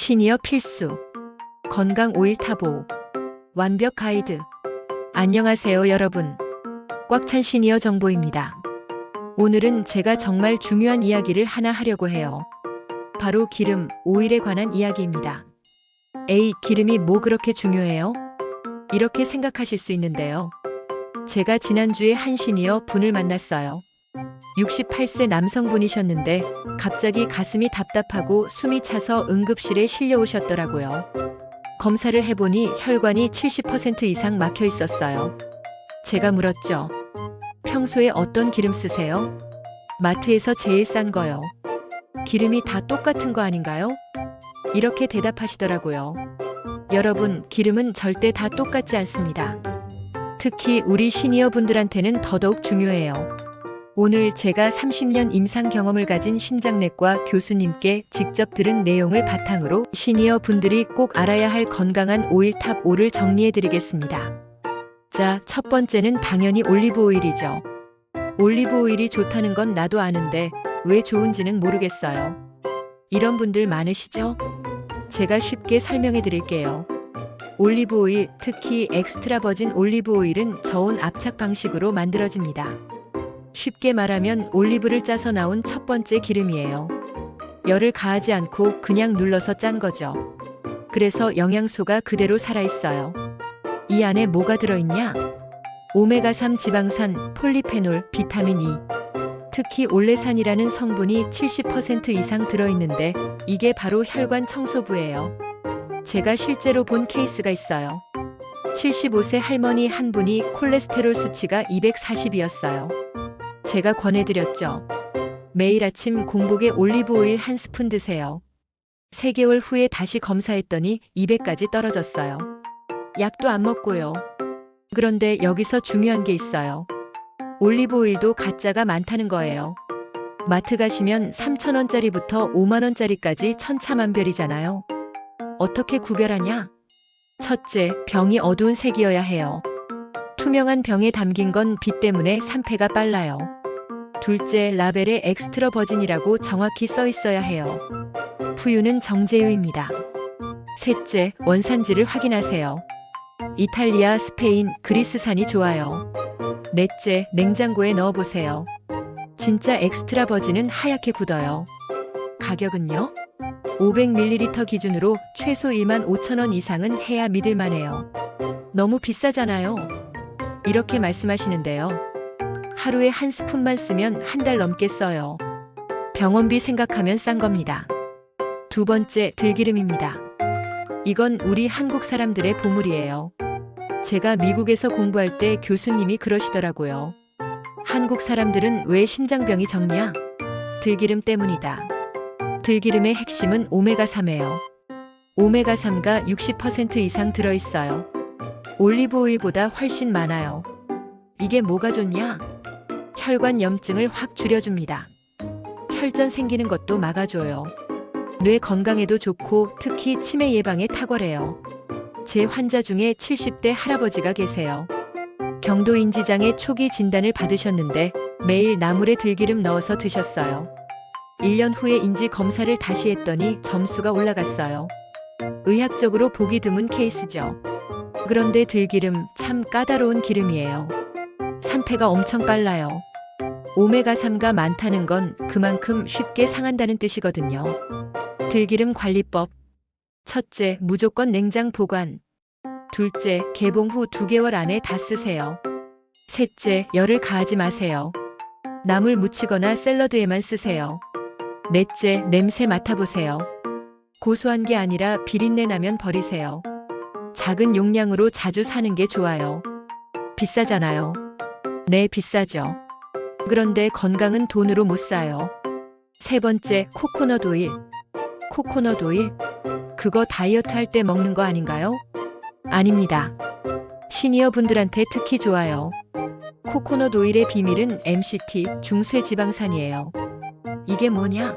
시니어 필수 건강 오일 탑5 완벽 가이드. 안녕하세요 여러분. 꽉 찬 시니어 정보입니다. 오늘은 제가 정말 중요한 이야기를 하나 하려고 해요. 바로 기름, 오일에 관한 이야기입니다. 에이, 기름이 뭐 그렇게 중요해요? 이렇게 생각하실 수 있는데요. 제가 지난주에 한 시니어 분을 만났어요. 68세 남성분이셨는데 갑자기 가슴이 답답하고 숨이 차서 응급실에 실려오셨더라고요. 검사를 해보니 혈관이 70% 이상 막혀 있었어요. 제가 물었죠. 평소에 어떤 기름 쓰세요? 마트에서 제일 싼 거요. 기름이 다 똑같은 거 아닌가요? 이렇게 대답하시더라고요. 여러분, 기름은 절대 다 똑같지 않습니다. 특히 우리 시니어 분들한테는 더더욱 중요해요. 오늘 제가 30년 임상 경험을 가진 심장내과 교수님께 직접 들은 내용을 바탕으로 시니어 분들이 꼭 알아야 할 건강한 오일 탑5를 정리해 드리겠습니다. 자, 첫 번째는 당연히 올리브 오일이죠. 올리브 오일이 좋다는 건 나도 아는데 왜 좋은지는 모르겠어요. 이런 분들 많으시죠? 제가 쉽게 설명해 드릴게요. 올리브 오일, 특히 엑스트라 버진 올리브 오일은 저온 압착 방식으로 만들어집니다. 쉽게 말하면 올리브를 짜서 나온 첫 번째 기름이에요. 열을 가하지 않고 그냥 눌러서 짠 거죠. 그래서 영양소가 그대로 살아있어요. 이 안에 뭐가 들어있냐? 오메가3 지방산, 폴리페놀, 비타민 E. 특히 올레산이라는 성분이 70% 이상 들어있는데 이게 바로 혈관 청소부예요. 제가 실제로 본 케이스가 있어요. 75세 할머니 한 분이 콜레스테롤 수치가 240이었어요. 제가 권해드렸죠. 매일 아침 공복에 올리브 오일 한 스푼 드세요. 3개월 후에 다시 검사했더니 200까지 떨어졌어요. 약도 안 먹고요. 그런데 여기서 중요한 게 있어요. 올리브 오일도 가짜가 많다는 거예요. 마트 가시면 3,000원짜리부터 5만원짜리까지 천차만별이잖아요. 어떻게 구별하냐? 첫째, 병이 어두운 색이어야 해요. 투명한 병에 담긴 건 빛 때문에 산패가 빨라요. 둘째, 라벨에 엑스트라 버진이라고 정확히 써 있어야 해요. 푸유는 정제유입니다. 셋째, 원산지를 확인하세요. 이탈리아, 스페인, 그리스산이 좋아요. 넷째, 냉장고에 넣어보세요. 진짜 엑스트라 버진은 하얗게 굳어요. 가격은요? 500ml 기준으로 최소 15,000원 이상은 해야 믿을만해요. 너무 비싸잖아요. 이렇게 말씀하시는데요. 하루에 한 스푼만 쓰면 한 달 넘게 써요. 병원비 생각하면 싼 겁니다. 두 번째, 들기름입니다. 이건 우리 한국 사람들의 보물이에요. 제가 미국에서 공부할 때 교수님이 그러시더라고요. 한국 사람들은 왜 심장병이 적냐? 들기름 때문이다. 들기름의 핵심은 오메가3예요. 오메가3가 60% 이상 들어있어요. 올리브 오일보다 훨씬 많아요. 이게 뭐가 좋냐? 혈관 염증을 확 줄여줍니다. 혈전 생기는 것도 막아줘요. 뇌 건강에도 좋고 특히 치매 예방에 탁월해요. 제 환자 중에 70대 할아버지가 계세요. 경도 인지장애 초기 진단을 받으셨는데 매일 나물에 들기름 넣어서 드셨어요. 1년 후에 인지 검사를 다시 했더니 점수가 올라갔어요. 의학적으로 보기 드문 케이스죠. 그런데 들기름 참 까다로운 기름이에요. 산패가 엄청 빨라요. 오메가3가 많다는 건 그만큼 쉽게 상한다는 뜻이거든요. 들기름 관리법. 첫째, 무조건 냉장 보관. 둘째, 개봉 후 2개월 안에 다 쓰세요. 셋째, 열을 가하지 마세요. 나물 무치거나 샐러드에만 쓰세요. 넷째, 냄새 맡아보세요. 고소한 게 아니라 비린내 나면 버리세요. 작은 용량으로 자주 사는 게 좋아요. 비싸잖아요. 네, 비싸죠. 그런데 건강은 돈으로 못 사요. 세 번째, 코코넛 오일. 코코넛 오일? 그거 다이어트 할 때 먹는 거 아닌가요? 아닙니다. 시니어 분들한테 특히 좋아요. 코코넛 오일의 비밀은 MCT, 중쇠지방산이에요. 이게 뭐냐?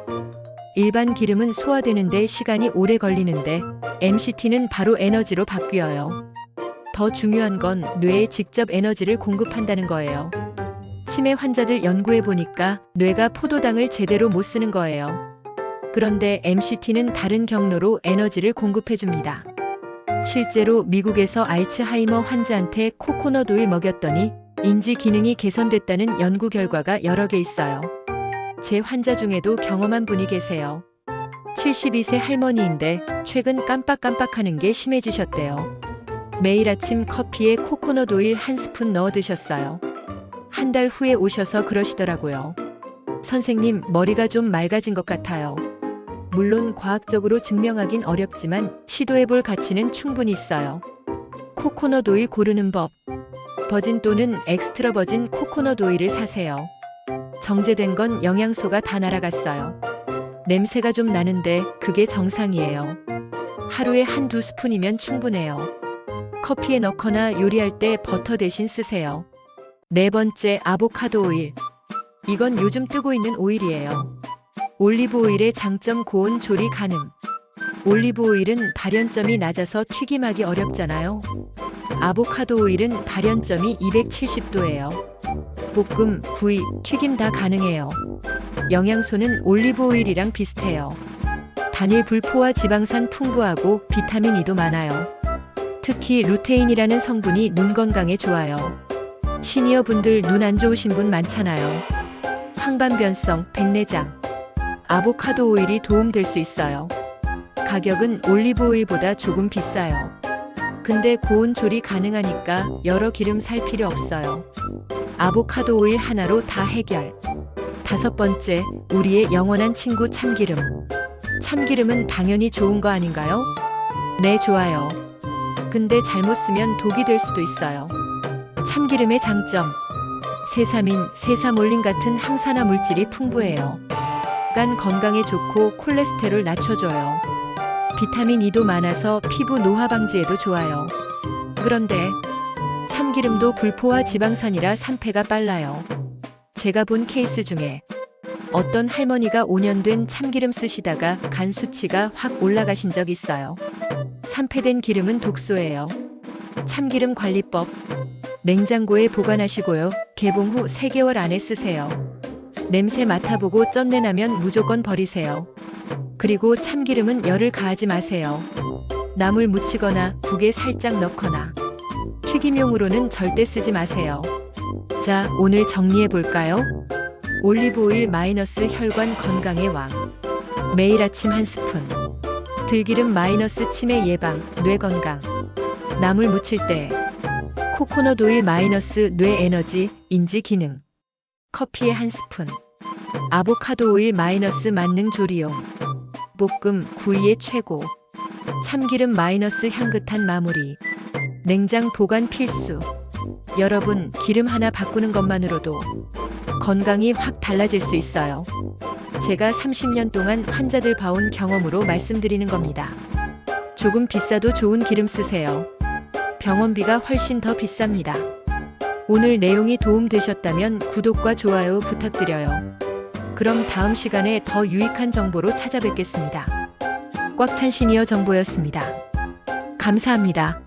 일반 기름은 소화되는데 시간이 오래 걸리는데 MCT는 바로 에너지로 바뀌어요. 더 중요한 건 뇌에 직접 에너지를 공급한다는 거예요. 치매 환자들 연구해 보니까 뇌가 포도당을 제대로 못 쓰는 거예요. 그런데 MCT는 다른 경로로 에너지를 공급해줍니다. 실제로 미국에서 알츠하이머 환자한테 코코넛 오일 먹였더니 인지 기능이 개선됐다는 연구 결과가 여러 개 있어요. 제 환자 중에도 경험한 분이 계세요. 72세 할머니인데 최근 깜빡깜빡하는 게 심해지셨대요. 매일 아침 커피에 코코넛 오일 한 스푼 넣어 드셨어요. 한 달 후에 오셔서 그러시더라고요. 선생님, 머리가 좀 맑아진 것 같아요. 물론 과학적으로 증명하긴 어렵지만 시도해볼 가치는 충분히 있어요. 코코넛 오일 고르는 법. 버진 또는 엑스트라 버진 코코넛 오일을 사세요. 정제된 건 영양소가 다 날아갔어요. 냄새가 좀 나는데 그게 정상이에요. 하루에 한두 스푼이면 충분해요. 커피에 넣거나 요리할 때 버터 대신 쓰세요. 네 번째, 아보카도 오일. 이건 요즘 뜨고 있는 오일이에요. 올리브 오일의 장점, 고온 조리 가능. 올리브 오일은 발연점이 낮아서 튀김하기 어렵잖아요. 아보카도 오일은 발연점이 270도예요. 볶음, 구이, 튀김 다 가능해요. 영양소는 올리브 오일이랑 비슷해요. 단일 불포화 지방산 풍부하고 비타민 E도 많아요. 특히 루테인이라는 성분이 눈 건강에 좋아요. 시니어 분들 눈 안 좋으신 분 많잖아요. 황반변성, 백내장. 아보카도 오일이 도움될 수 있어요. 가격은 올리브 오일보다 조금 비싸요. 근데 고온 조리 가능하니까 여러 기름 살 필요 없어요. 아보카도 오일 하나로 다 해결. 다섯 번째, 우리의 영원한 친구 참기름. 참기름은 당연히 좋은 거 아닌가요? 네, 좋아요. 근데 잘못 쓰면 독이 될 수도 있어요. 참기름의 장점. 세사민, 세사몰린 같은 항산화 물질이 풍부해요. 간 건강에 좋고 콜레스테롤 낮춰줘요. 비타민 E도 많아서 피부 노화 방지에도 좋아요. 그런데 참기름도 불포화 지방산이라 산패가 빨라요. 제가 본 케이스 중에 어떤 할머니가 5년 된 참기름 쓰시다가 간 수치가 확 올라가신 적 있어요. 산패된 기름은 독소예요. 참기름 관리법. 냉장고에 보관하시고요. 개봉 후 3개월 안에 쓰세요. 냄새 맡아보고 쩐내 나면 무조건 버리세요. 그리고 참기름은 열을 가하지 마세요. 나물 무치거나 국에 살짝 넣거나 튀김용으로는 절대 쓰지 마세요. 자, 오늘 정리해 볼까요? 올리브 오일 마이너스 혈관 건강의 왕. 매일 아침 한 스푼. 들기름 마이너스 치매 예방, 뇌 건강. 나물 무칠 때. 코코넛 오일 마이너스 뇌 에너지, 인지 기능. 커피에 한 스푼. 아보카도 오일 마이너스 만능 조리용. 볶음, 구이의 최고. 참기름 마이너스 향긋한 마무리. 냉장 보관 필수. 여러분, 기름 하나 바꾸는 것만으로도 건강이 확 달라질 수 있어요. 제가 30년 동안 환자들 봐온 경험으로 말씀드리는 겁니다. 조금 비싸도 좋은 기름 쓰세요. 병원비가 훨씬 더 비쌉니다. 오늘 내용이 도움되셨다면 구독과 좋아요 부탁드려요. 그럼 다음 시간에 더 유익한 정보로 찾아뵙겠습니다. 꽉찬 시니어 정보였습니다. 감사합니다.